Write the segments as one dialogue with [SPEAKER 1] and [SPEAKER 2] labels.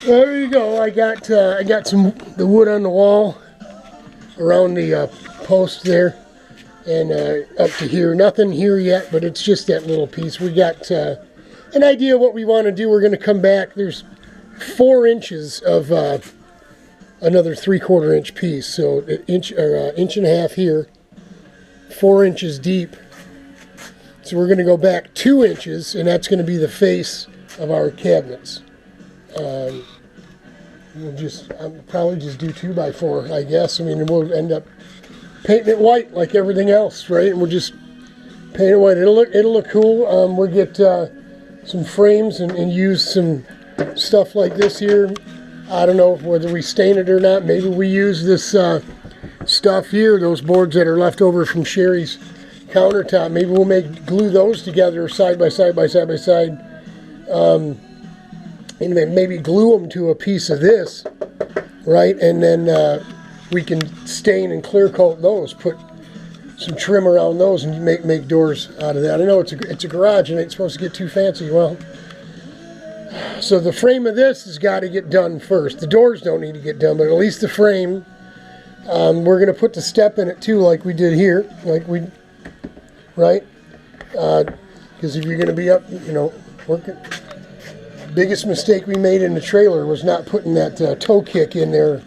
[SPEAKER 1] There you go. I got the wood on the wall around the post there, and up to here. Nothing here yet, but it's just that little piece. We got an idea of what we want to do. We're going to come back. There's 4 inches of another 3/4 inch piece, so an inch or inch and a half here, 4 inches deep. So we're going to go back 2 inches, and that's going to be the face of our cabinets. I'll probably just do 2x4, I guess. I mean, we'll end up painting it white like everything else, right? And we'll just paint it white. It'll look cool. We'll get some frames and use some stuff like this here. I don't know whether we stain it or not. Maybe we use this stuff here, those boards that are left over from Sherry's countertop. Maybe we'll glue those together side by side. And then maybe glue them to a piece of this, right? And then we can stain and clear coat those, put some trim around those, and make doors out of that. I know it's a garage and it ain't supposed to get too fancy. Well, so the frame of this has got to get done first. The doors don't need to get done, but at least the frame. We're going to put the step in it too, like we did here, right? Because if you're going to be up, working. Biggest mistake we made in the trailer was not putting that toe kick in there,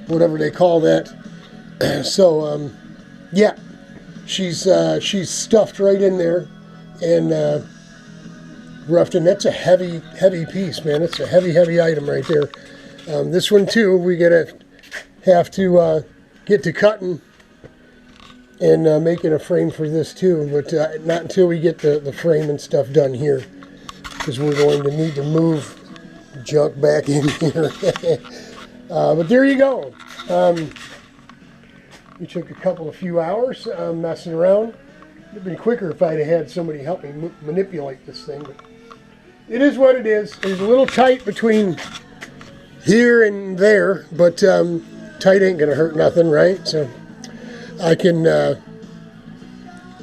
[SPEAKER 1] whatever they call that. So yeah, she's stuffed right in there and roughed in. That's a heavy piece, man. It's a heavy item right there. This one too, we have to get to cutting and making a frame for this too, but not until we get the frame and stuff done here, because we're going to need to move junk back in here. But there you go. We took a few hours messing around. It would have been quicker if I'd have had somebody help me manipulate this thing, but it is what it is. It's a little tight between here and there, but tight ain't gonna hurt nothing, right? So I can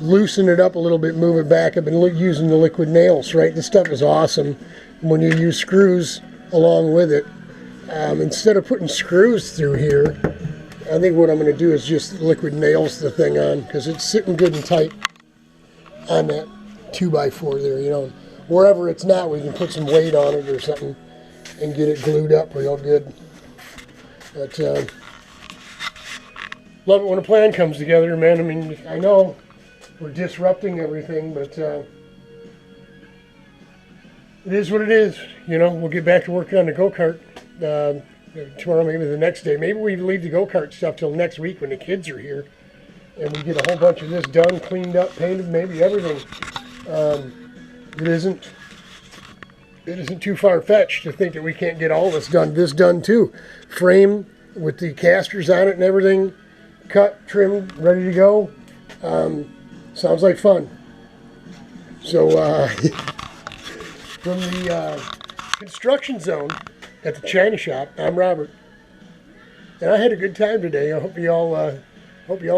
[SPEAKER 1] loosen it up a little bit, move it back. I've been using the liquid nails, right? This stuff is awesome when you use screws along with it. Instead of putting screws through here, I think what I'm going to do is just liquid nails the thing on, because it's sitting good and tight on that 2x4 there, Wherever it's not, we can put some weight on it or something and get it glued up real good. But love it when a plan comes together, man. I mean, I know we're disrupting everything, but it is what it is. We'll get back to working on the go-kart tomorrow, maybe the next day. Maybe we leave the go-kart stuff till next week when the kids are here, and we get a whole bunch of this done, cleaned up, painted, maybe everything. It isn't too far-fetched to think that we can't get all this done too. Frame with the casters on it and everything, cut, trimmed, ready to go. Sounds like fun. So, from the construction zone at the China shop, I'm Robert, and I had a good time today. I hope you all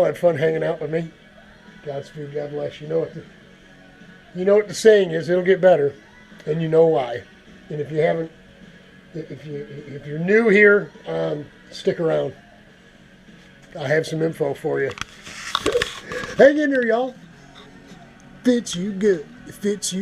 [SPEAKER 1] had fun hanging out with me. Godspeed, God bless. You know what the saying is. It'll get better, and you know why. And if you haven't, if you're new here, stick around. I have some info for you. Hang in there, y'all. Fits you good. It fits you